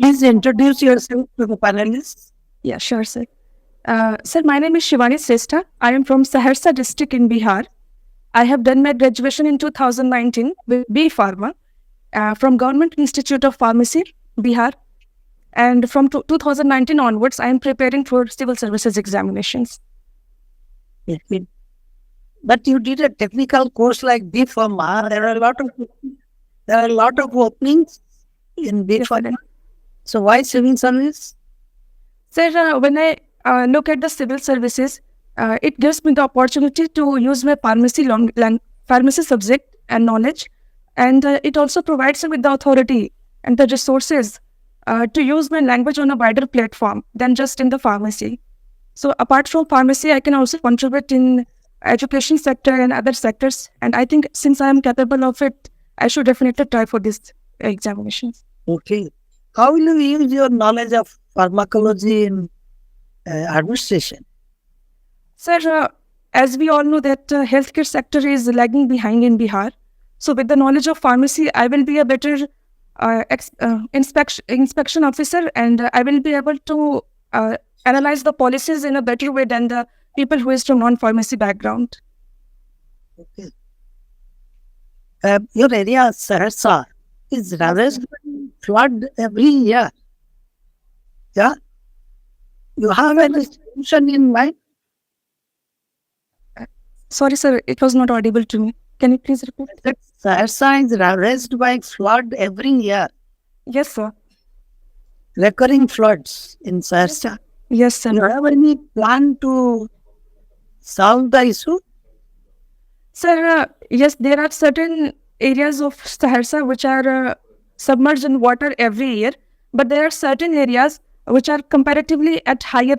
Please introduce yourself to the panelists. Yeah, sure, sir. Sir, my name is Shivani Srestha. I am from Saharsa district in Bihar. I have done my graduation in 2019 with B Pharma from Government Institute of Pharmacy, Bihar. And from 2019 onwards, I am preparing for civil services examinations. Okay. But you did a technical course like B Pharma. There are a lot of openings in B Pharma. So why civil service? Sir, when I look at the civil services, it gives me the opportunity to use my pharmacy subject and knowledge, and it also provides me with the authority and the resources to use my language on a wider platform than just in the pharmacy. So apart from pharmacy, I can also contribute in education sector and other sectors. And I think since I am capable of it, I should definitely try for these examinations. Okay. How will you use your knowledge of pharmacology in administration? Sir, as we all know that healthcare sector is lagging behind in Bihar. So with the knowledge of pharmacy, I will be a better inspection officer, and I will be able to analyze the policies in a better way than the people who is from non-pharmacy background. Okay. Your area, Saharsa, is ravaged by flood every year. Yeah? You have a distribution in mind? Sorry, sir, it was not audible to me. Can you please repeat? Saharsa is ravaged by flood every year. Yes, sir. Recurring floods in Saharsa. Yes, sir. Do you have any plan to solve the issue? Sir, yes, there are certain areas of Saharsa which are submerged in water every year, but there are certain areas which are comparatively at higher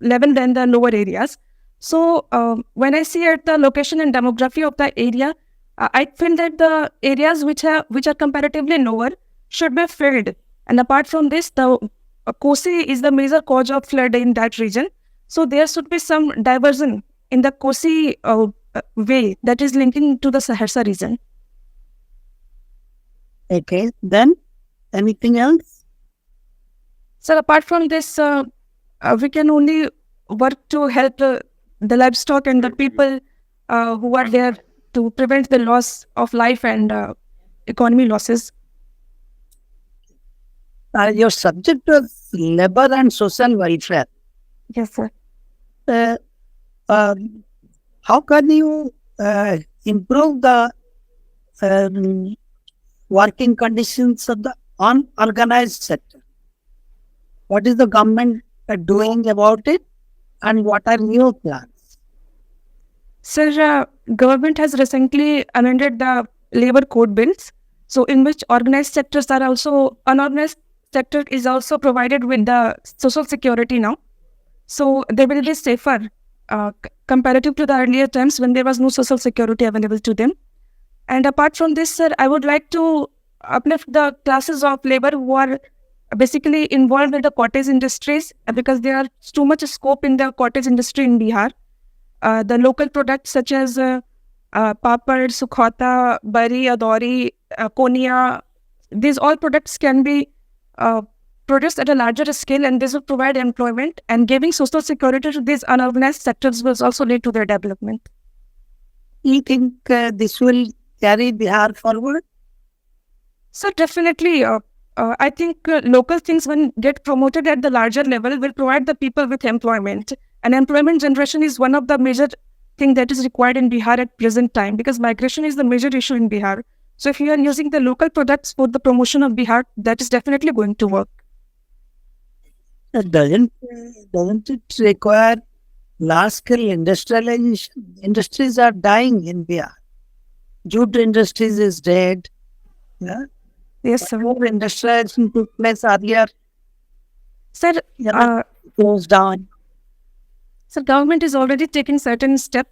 level than the lower areas. So when I see at the location and demography of the area, I feel that the areas which are comparatively lower should be filled. And apart from this, the 𝐭𝐤 is the major cause of flood in that region. So there should be some diversion in the 𝐭𝐤 way that is linking to the Saharsa region. Okay, then anything else? So apart from this, we can only work to help the livestock and the people who are there to prevent the loss of life and economy losses. Your subject was labor and social welfare. Yes, sir. How can you improve the working conditions of the unorganized sector? What is the government doing about it, and what are your plans? Sir, government has recently amended the labor code bills, so in which unorganized sector is also provided with the social security now. So they will be safer comparative to the earlier times when there was no social security available to them. And apart from this, sir, I would like to uplift the classes of labor who are basically involved with the cottage industries, because there are too much scope in the cottage industry in Bihar. The local products such as papad, sukhota, bari, adori, konia, these all products can be produced at a larger scale, and this will provide employment, and giving social security to these unorganized sectors will also lead to their development. You think this will carry Bihar forward? So definitely, I think local things, when get promoted at the larger level, will provide the people with employment. And employment generation is one of the major thing that is required in Bihar at present time, because migration is the major issue in Bihar. So if you are using the local products for the promotion of Bihar, that is definitely going to work. Doesn't it require large-scale industrialization? Industries are dying in Bihar. Jute industries is dead. Yeah? Yes, sir. Industrialization took place earlier. Sir, closed down. So government is already taking certain steps,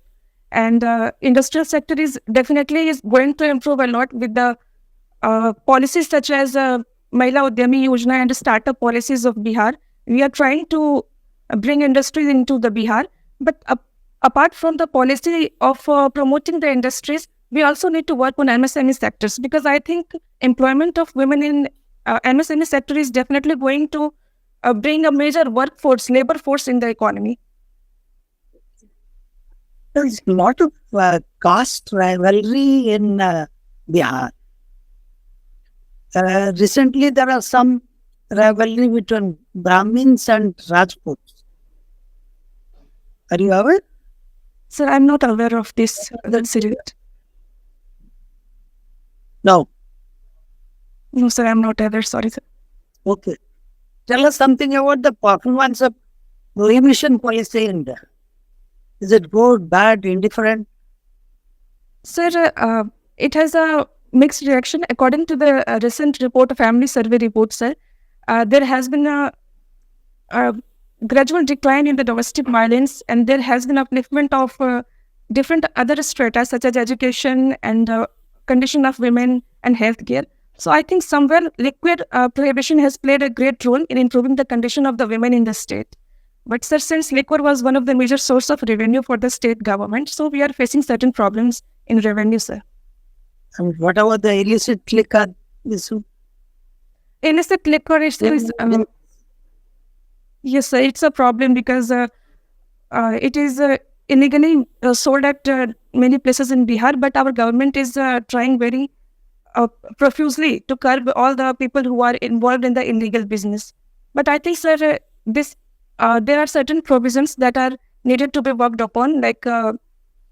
and industrial sector is definitely going to improve a lot with the policies such as 𝐻𝐨𝐫 𝐕𝐢𝐝 𝐞𝐬 and startup policies of Bihar. We are trying to bring industries into the Bihar, but apart from the policy of promoting the industries, we also need to work on MSME sectors, because I think employment of women in MSME sector is definitely going to bring a major labor force in the economy. There's a lot of caste rivalry in Bihar. Recently, there are some rivalry between Brahmins and Rajputs. Are you aware? Sir, I'm not aware of this incident. No. No, sir, I'm not aware. Sorry, sir. Okay. Tell us something about the performance of prohibition policy in India. Is it good, bad, indifferent? Sir, it has a mixed reaction. According to the recent report, a family survey report, sir, there has been a gradual decline in the domestic violence, and there has been upliftment of different other strata such as education and condition of women and healthcare. So I think somewhere liquid prohibition has played a great role in improving the condition of the women in the state. But sir, since liquor was one of the major source of revenue for the state government, so we are facing certain problems in revenue, sir. And what about the illicit liquor issue? Illicit liquor is yes, sir, it's a problem because it is illegally sold at many places in Bihar, but our government is trying very profusely to curb all the people who are involved in the illegal business. But I think, sir, there are certain provisions that are needed to be worked upon, like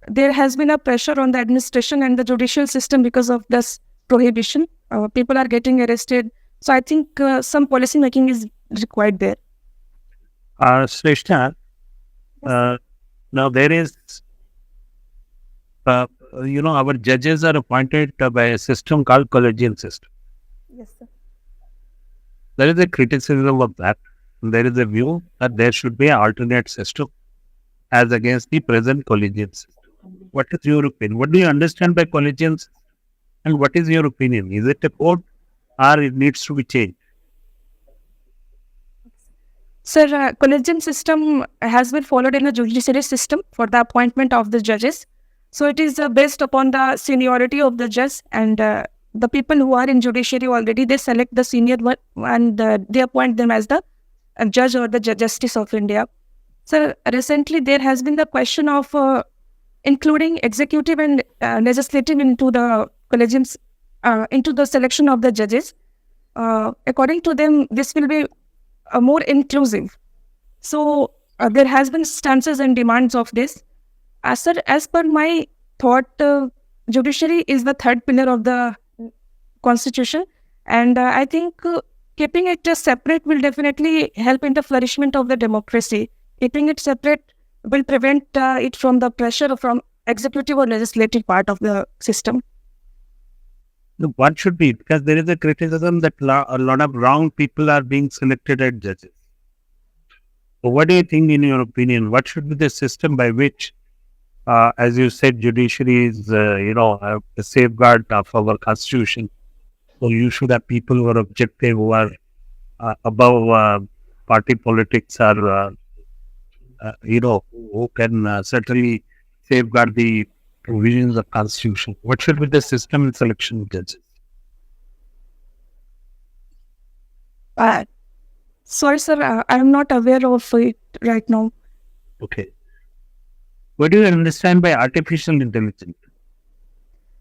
there has been a pressure on the administration and the judicial system because of this prohibition. People are getting arrested. So I think some policy making is required there. Shrestha, now there is, our judges are appointed by a system called Collegium system. Yes, sir. There is a criticism of that. There is a view that there should be an alternate system as against the present Collegium system. What is your opinion? What do you understand by Collegium system? And what is your opinion? Is it a code or it needs to be changed? Sir, Collegium system has been followed in the judiciary system for the appointment of the judges. So it is based upon the seniority of the judge, and the people who are in judiciary already, they select the senior one and they appoint them as the judge or the justice of India. So recently there has been the question of including executive and legislative into the collegiums, into the selection of the judges. According to them, this will be more inclusive. So there has been stances and demands of this. Sir, as per my thought, judiciary is the third pillar of the constitution, and I think keeping it separate will definitely help in the flourishment of the democracy. Keeping it separate will prevent it from the pressure from executive or legislative part of the system. What should be? Because there is a criticism that a lot of wrong people are being selected as judges. So what do you think, in your opinion? What should be the system by which, as you said, judiciary is, a safeguard of our constitution? So you should have people who are objective, who are above party politics, or who can certainly safeguard the provisions of constitution. What should be the system in selection of judges? Sorry, sir, I am not aware of it right now. Okay. What do you understand by artificial intelligence?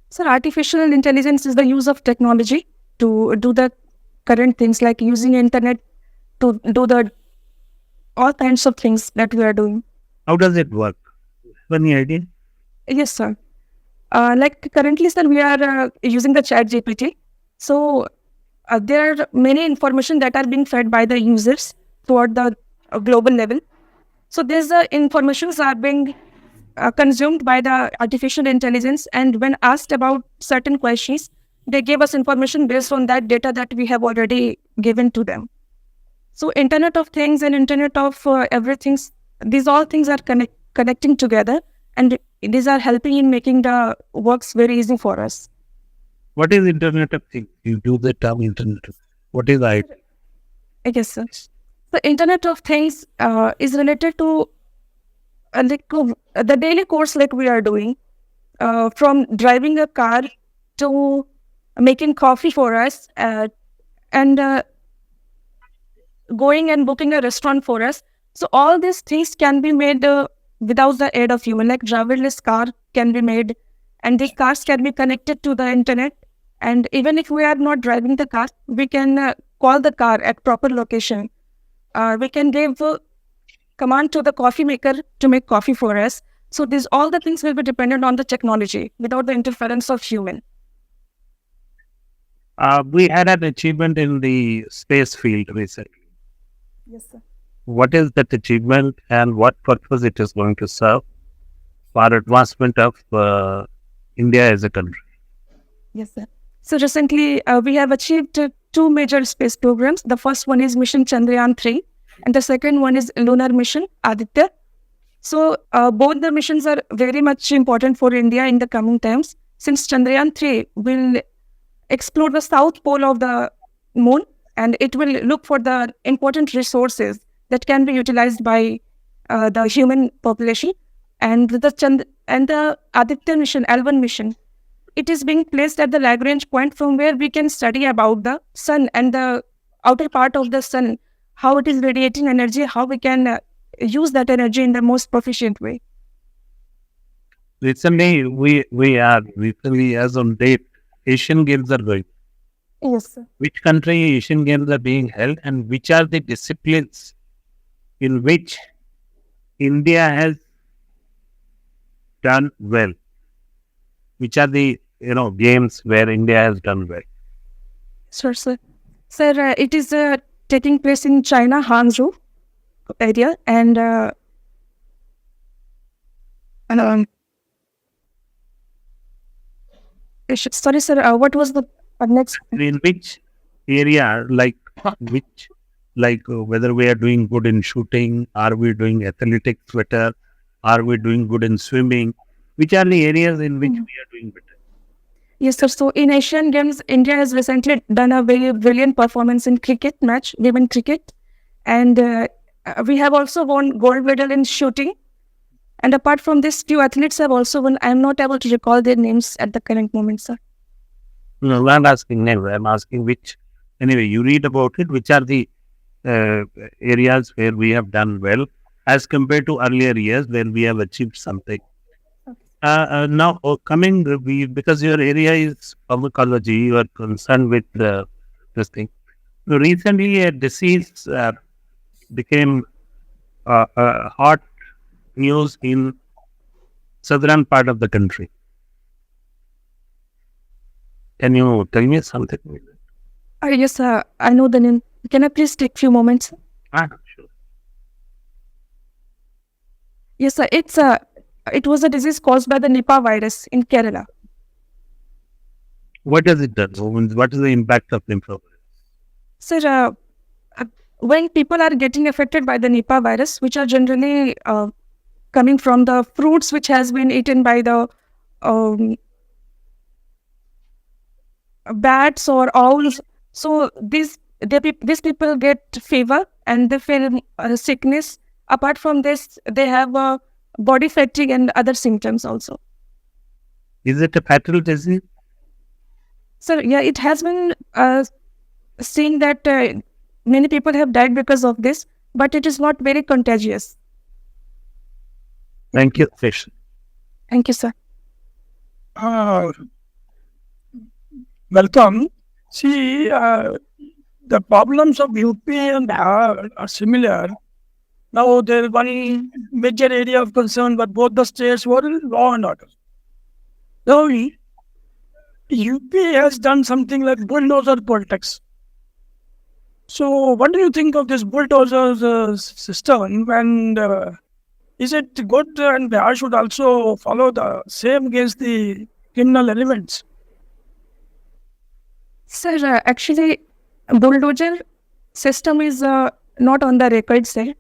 Sir, artificial intelligence is the use of technology to do the current things, like using internet to do the all kinds of things that we are doing. How does it work? Any idea? Yes, sir. Like currently, sir, we are using the chat GPT. So there are many information that are being fed by the users toward the global level. So these informations are being consumed by the artificial intelligence, and when asked about certain questions, they give us information based on that data that we have already given to them. So Internet of Things and Internet of everything, these all things are connecting together, and these are helping in making the works very easy for us. What is Internet of Things? You do the term Internet. What is it? Yes, sir. The Internet of Things is related to the daily course like we are doing, from driving a car to making coffee for us, and and going and booking a restaurant for us. So all these things can be made without the aid of human, like driverless car can be made, and the cars can be connected to the internet. And even if we are not driving the car, we can call the car at proper location. We can give command to the coffee maker to make coffee for us. So these all the things will be dependent on the technology without the interference of human. We had an achievement in the space field recently. Yes, sir. What is that achievement and what purpose it is going to serve for advancement of India as a country? Yes, sir. So recently, we have achieved two major space programs. The first one is Mission Chandrayaan-3, and the second one is Lunar Mission Aditya. So both the missions are very much important for India in the coming times, since Chandrayaan-3 will explore the south pole of the moon, and it will look for the important resources that can be utilized by the human population. And the Aditya mission, L1 mission, it is being placed at the Lagrange point from where we can study about the sun and the outer part of the sun, how it is radiating energy, how we can use that energy in the most proficient way. Recently, recently as on date, Asian Games are going. Yes, sir. Which country Asian Games are being held, and which are the disciplines in which India has done well? Which are the games where India has done well? Sure, sir. Sir, it is taking place in China, Hangzhou area, and sorry, sir. What was the next? In which area, whether we are doing good in shooting, are we doing athletics better, are we doing good in swimming? Which are the areas in which we are doing better? Yes, sir. So in Asian Games, India has recently done a very brilliant performance in cricket match, women cricket, and we have also won gold medal in shooting. And apart from this, few athletes have also won. I am not able to recall their names at the current moment, sir. No, I'm not asking names. I'm asking which. Anyway, you read about it. Which are the areas where we have done well as compared to earlier years where we have achieved something? Now, because your area is pharmacology, you are concerned with this thing. So recently, a disease became hot news in southern part of the country. Can you tell me something? Yes, sir. I know the name. Can I please take few moments? Sure. Yes, sir. It was a disease caused by the Nipa virus in Kerala. What does it do? What is the impact of Nipa virus? Sir, when people are getting affected by the Nipa virus, which are generally coming from the fruits which has been eaten by the bats or owls, so these people get fever and they feel sickness. Apart from this, they have body fatigue and other symptoms also. Is it a fatal disease? Sir, yeah, it has been seen that many people have died because of this, but it is not very contagious. Thank you, Fish. Thank you, sir. Welcome. See, the problems of UP and Bihar are similar. Now, there is one major area of concern, but both the states were law and order. Now, UP has done something like bulldozer politics. So, what do you think of this bulldozer system? And is it good? And Bihar should also follow the same against the criminal elements. Sir, actually, bulldozer system is not on the record, sir.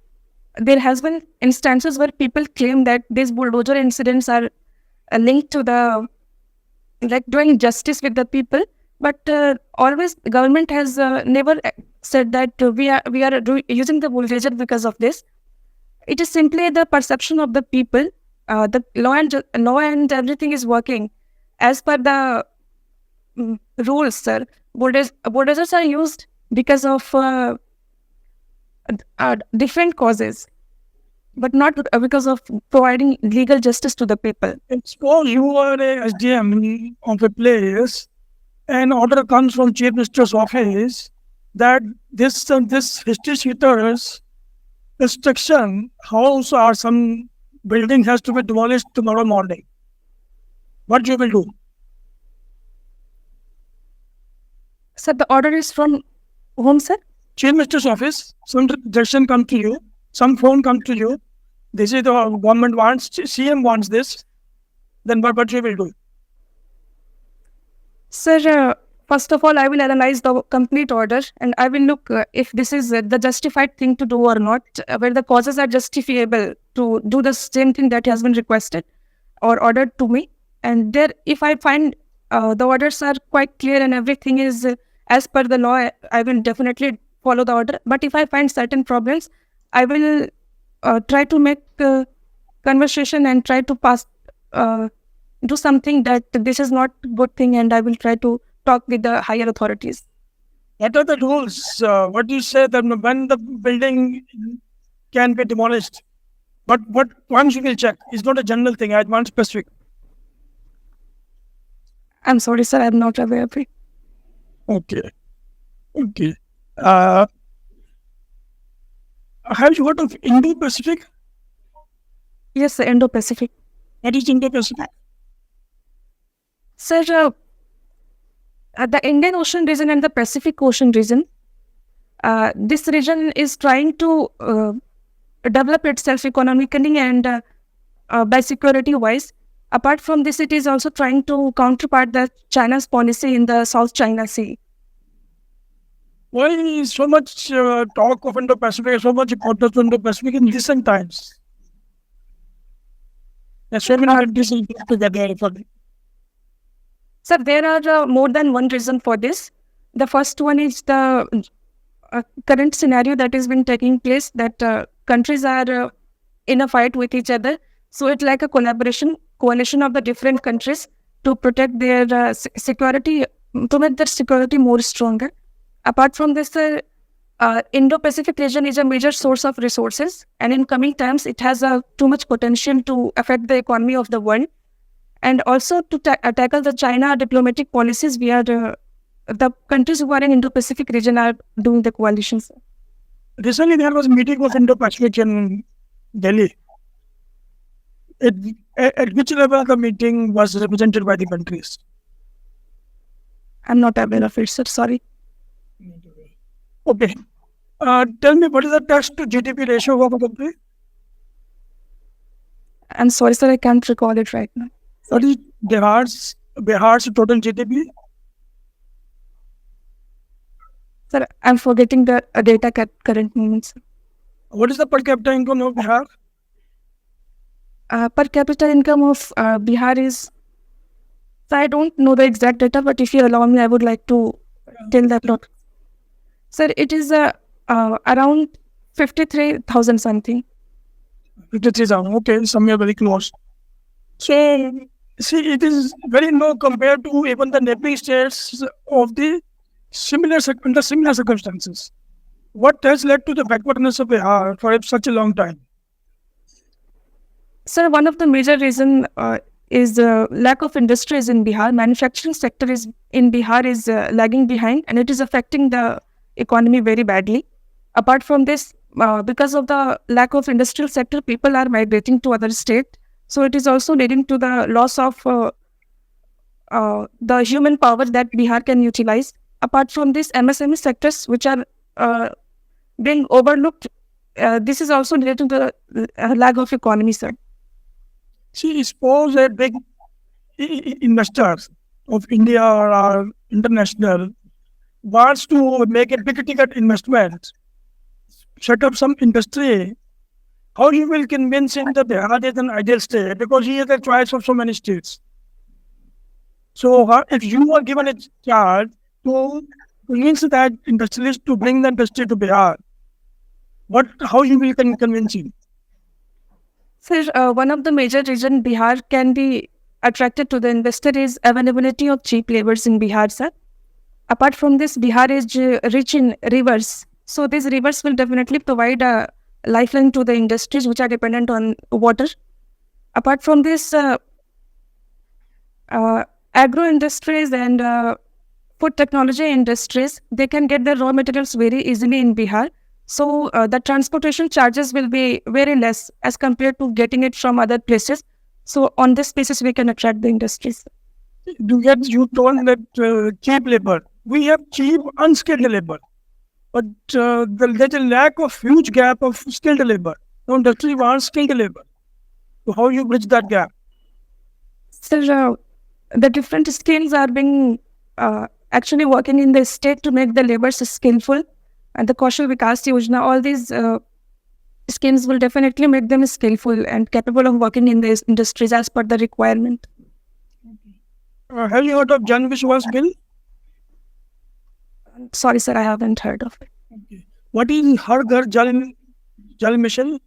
There has been instances where people claim that these bulldozer incidents are linked to the doing justice with the people, but always government has never said that we are using the bulldozer because of this. It is simply the perception of the people. The law and everything is working as per the rules, sir. Bulldozers are used because of different causes, but not because of providing legal justice to the people. Suppose you are a SDM of a place, an order comes from Chief Minister's office that this history seekers construction house or some building has to be demolished tomorrow morning. What you will do? Sir, the order is from whom, sir? Chief Minister's office, some direction comes to you, some phone comes to you. This is the government wants, CM wants this. Then what you will do? Sir, first of all, I will analyze the complete order and I will look if this is the justified thing to do or not, where the causes are justifiable to do the same thing that has been requested or ordered to me. And there, if I find the orders are quite clear and everything is as per the law, I will definitely follow the order. But if I find certain problems, I will try to make conversation and try to pass, do something that this is not a good thing, and I will try to talk with the higher authorities. What are the rules? What do you say that when the building can be demolished? But what once you will check? It's not a general thing. I want specific. I'm sorry, sir. I'm not aware of it. Okay. Have you heard of Indo Pacific? Yes, sir. Indo Pacific. What is Indo Pacific? Sir, the Indian Ocean region and the Pacific Ocean region, this region is trying to develop itself economically and by security wise. Apart from this, it is also trying to counterpart the China's policy in the South China Sea. Why is so much talk of Indo Pacific, so much importance to Indo Pacific in recent times? Sir, there are more than one reason for this. The first one is the current scenario that has been taking place, that countries are in a fight with each other. So it's like a coalition of the different countries to protect their security, to make their security more stronger. Apart from this, the Indo-Pacific region is a major source of resources, and in coming times, it has too much potential to affect the economy of the world. And also to tackle the China diplomatic policies, we are the countries who are in Indo-Pacific region are doing the coalitions. Recently, there was a meeting of Indo-Pacific in Delhi. At which level the meeting was represented by the countries? I'm not aware of it, sir. Sorry. Okay. Tell me, what is the tax to GDP ratio of a country? I'm sorry, sir. I can't recall it right now. What is Bihar's total GDP? Sir, I'm forgetting the data current moment, sir. What is the per capita income of Bihar? Per capita income of Bihar is, so I don't know the exact data, but if you allow me, I would like to tell that lot. Sir, it is around 53,000 something. 53,000. Okay, somewhere very close. So, see, it is very low compared to even the neighboring states of the similar circumstances. What has led to the backwardness of Bihar for such a long time? Sir, one of the major reasons is lack of industries in Bihar. Manufacturing sector in Bihar is lagging behind, and it is affecting the economy very badly. Apart from this, because of the lack of industrial sector, people are migrating to other states. So it is also leading to the loss of the human power that Bihar can utilize. Apart from this, MSME sectors which are being overlooked, this is also related to the lack of economy, sir. See, suppose a big investor of India or international wants to make a big ticket investment, set up some industry. How he will convince him that Bihar is an ideal state, because he has a choice of so many states. So if you are given a chance to convince that industrialist to bring the industry to Bihar, how you will convince him? Sir, one of the major reasons Bihar can be attracted to the investor is availability of cheap laborers in Bihar, sir. Apart from this, Bihar is rich in rivers. So these rivers will definitely provide a lifeline to the industries which are dependent on water. Apart from this, agro industries and food technology industries, they can get the raw materials very easily in Bihar. So the transportation charges will be very less as compared to getting it from other places. So on this basis, we can attract the industries. You told that cheap labor. We have cheap, unskilled labor. But there's a lack of huge gap of skilled labor. The industry wants skilled labor. So how you bridge that gap? So the different skills are being actually working in the state to make the laborers skillful. And the 𝐮𝐸 𝐕𝐢𝐝 𝐕𝐢𝐝, all these schemes will definitely make them skillful and capable of working in these industries as per the requirement. Have you heard of 𝐮𝐩𝐝 𝐕𝐢𝐝 bill? Sorry, sir, I haven't heard of it. What is 𝐼𝐻𝐻 mission?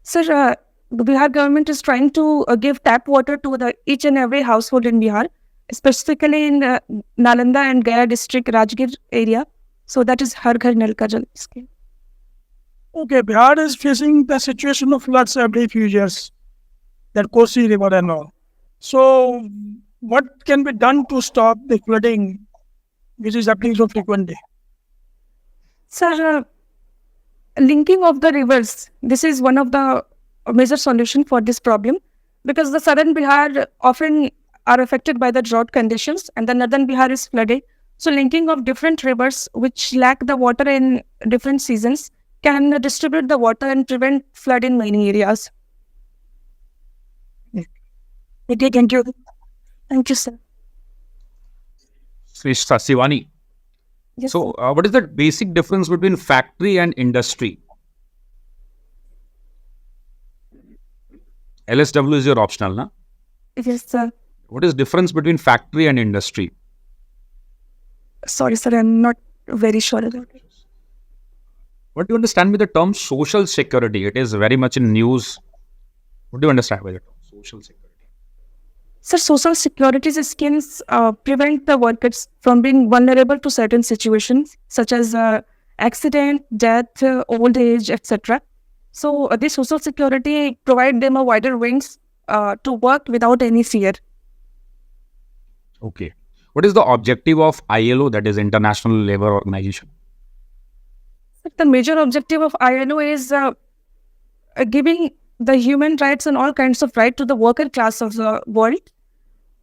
Sir, the Bihar government is trying to give tap water to each and every household in Bihar, specifically in Nalanda and Gaya district, 𝐼𝐻𝐻𝐿 area. So that is Har Ghar Nal Ka Jal scheme. Okay, Bihar is facing the situation of floods every few years, that Kosi River and all. So what can be done to stop the flooding which is happening so frequently? Sir, linking of the rivers, this is one of the major solution for this problem, because the southern Bihar often are affected by the drought conditions and the northern Bihar is flooded. So linking of different rivers which lack the water in different seasons can distribute the water and prevent flood in many areas. Okay, thank you. Thank you, sir. Shrestha Shivani. Yes, So, what is the basic difference between factory and industry? LSW is your optional, na? yes, sir. What is difference between factory and industry? Sorry, sir, I'm not very sure about it. What do you understand by the term social security? It is very much in news. What do you understand by the term social security? Sir, social security schemes prevent the workers from being vulnerable to certain situations such as accident, death, old age, etc. So this social security provide them a wider wings to work without any fear. Okay. What is the objective of ILO, that is International Labour Organization? The major objective of ILO is giving the human rights and all kinds of right to the worker class of the world.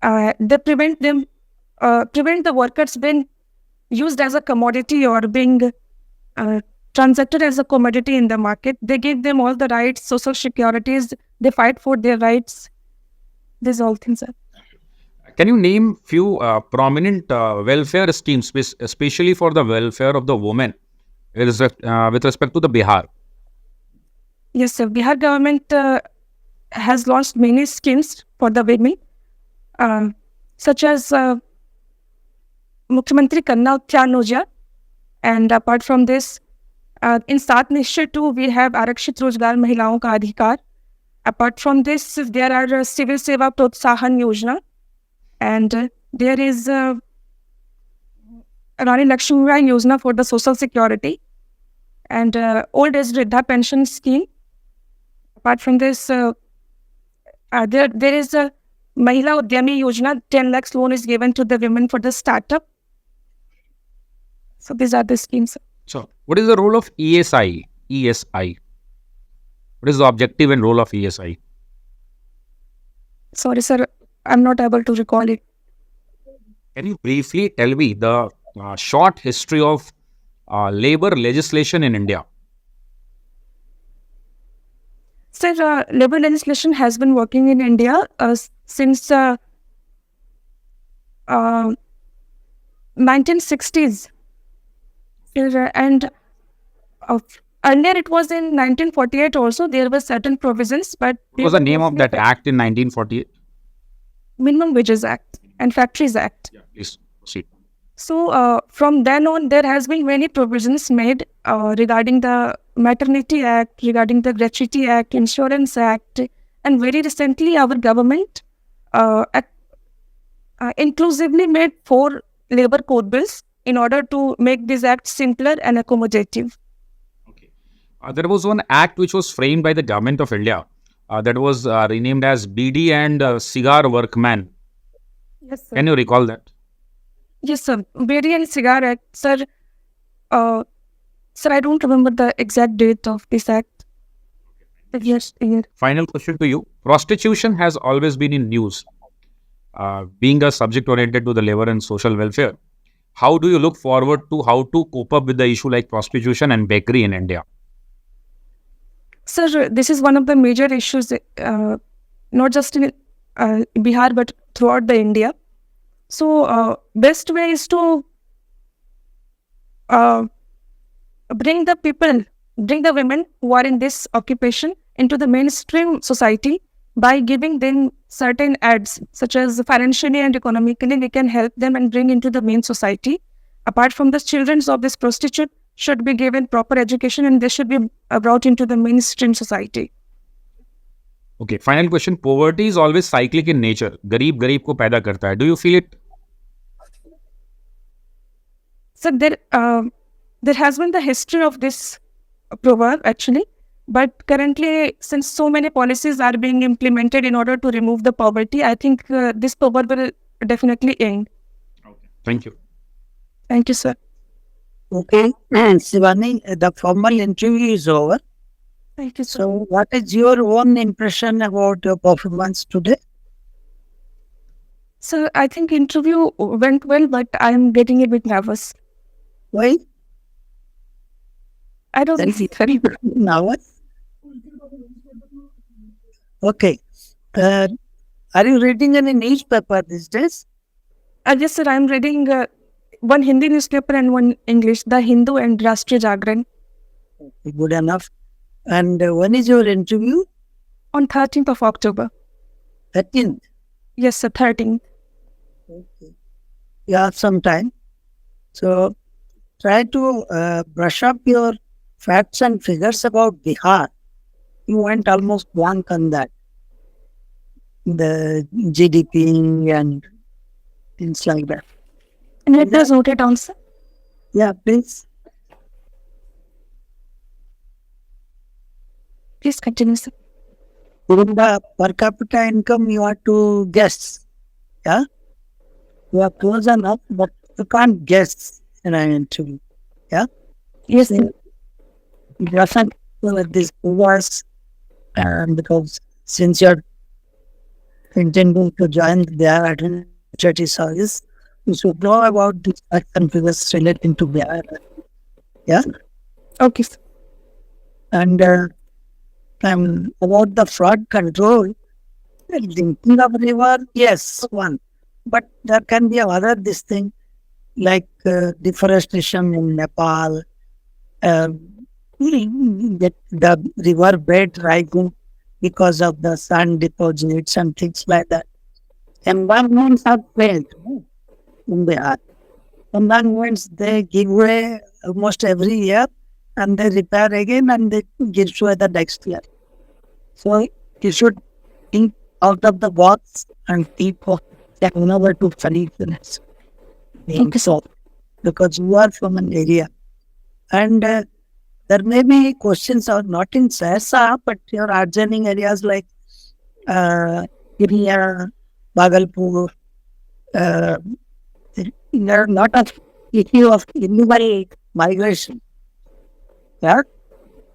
They prevent the workers being used as a commodity or being transacted as a commodity in the market. They give them all the rights, social securities. They fight for their rights. These all things are. Can you name few prominent welfare schemes, especially for the welfare of the women, with respect to the Bihar? Yes, sir. Bihar government has launched many schemes for the women, such as Mukhyamantri Kanna Utthyan Yojana. And apart from this, in Sat Nishchay too, we have 𝐼𝐻𝐻𝐿 𝐕𝐢𝐝 𝐸 Apart from this, there are Civil Seva Protsahan Yojana. And there is Rani Lakshmibai Yojana for the social security and old age Vridha pension scheme. Apart from this, there is a Mahila Udyami Yojana, 10 lakhs loan is given to the women for the startup. So these are the schemes. So, what is the role of ESI? ESI. What is the objective and role of ESI? Sorry, sir, I'm not able to recall it. Can you briefly tell me the short history of labor legislation in India? Sir, labor legislation has been working in India since 1960s. And earlier it was in 1948 also. There were certain provisions, but... What was the name of that act in 1948? Minimum Wages Act and Factories Act. Yeah, please proceed. So from then on, there has been many provisions made regarding the Maternity Act, regarding the Gratuity Act, Insurance Act, and very recently our government inclusively made 4 labor code bills in order to make these acts simpler and accommodative. Okay. There was one act which was framed by the government of India that was renamed as BD and Cigar Workman. Yes, sir. Can you recall that? Yes, sir. BD and Cigar Act, sir. Sir, I don't remember the exact date of this act. Yes, yes. Final question to you. Prostitution has always been in news. Being a subject oriented to the labor and social welfare, how do you look forward to how to cope up with the issue like prostitution and bakery in India? Sir, this is one of the major issues, not just in Bihar, but throughout the India. So, best way is to bring the women who are in this occupation into the mainstream society by giving them certain ads, such as financially and economically, we can help them and bring into the main society. Apart from the children of this prostitute should be given proper education and they should be brought into the mainstream society. Okay, final question. Poverty is always cyclic in nature. गरीब गरीब को पैदा करता है. Do you feel it? So there has been the history of this proverb actually, but currently, since so many policies are being implemented in order to remove the poverty, I think this proverb will definitely end. Okay. Thank you. Thank you, sir. Okay, and Shivani, the formal interview is over. Thank you, sir. So, what is your own impression about your performance today? So I think interview went well, but I'm getting a bit nervous. Why? I don't That see is very nervous. Okay. Are you reading any newspaper these days? Yes, sir. I'm reading one Hindi newspaper and one English, The Hindu and 𝐼𝐸𝐻. Good enough. And when is your interview? On 13th of October. 13th. Yes, sir. 13th. Okay. You have some time. So, try to brush up your facts and figures about Bihar. You went almost blank on that. The GDP and things like that. And let us note it down, sir. Yeah, please. Please continue, sir. In the per capita income, you have to guess. Yeah? You are close enough, but you can't guess in an interview. Yeah? Yes, sir. It doesn't like this was because since you're intending to join their administrative service, you should know about the facts and figures relating to their. Yeah? Okay, sir. And about the flood control, thinking of river, yes, one. But there can be other this thing like deforestation in Nepal, the river bed rising because of the sand deposits and things like that. Environments are failed in the earth. Environments, they give way almost every year and they repair again and they give way the next year. So you should think out of the box and think of another to solutions. So, because you are from an area. And there may be questions are not in Sahasa, but your adjoining areas like Iriya, Bhagalpur, there are not a issue of illegal migration. Yeah?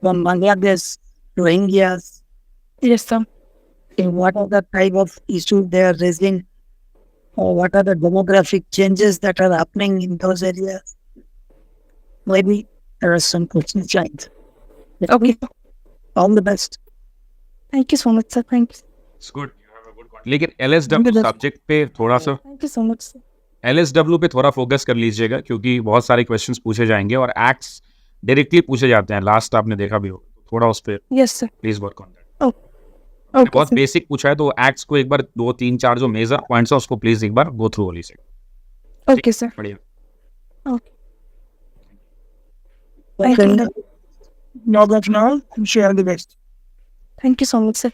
From Bangladesh, Rohingyas. Yes, sir. What are the type of issues they are raising? Or what are the demographic changes that are happening in those areas? Maybe there are some questions like that. Okay. All the best. Thank you so much, sir. Thank you. It's good. You have a good point. लेकिन LSW subject पे थोड़ा सा Thank you so much, sir. LSW पे थोड़ा focus कर लीजिएगा क्योंकि बहुत सारे क्वेश्चंस पूछे जाएंगे और एक्ट्स डायरेक्टली पूछे जाते हैं. लास्ट आपने देखा भी हो, थोड़ा उस पे Yes, sir. Please work on that. Okay, बहुत sir. बेसिक पूछा है तो एक्ट्स को एक बार 2, 3, 4 जो मेजर पॉइंट्स है उसको प्लीज एक बार गो थ्रू हो लीजिए. Okay, sir. बढ़िया. Okay. Thank Okay. you. Now that's now, share the best. Thank you so much, sir.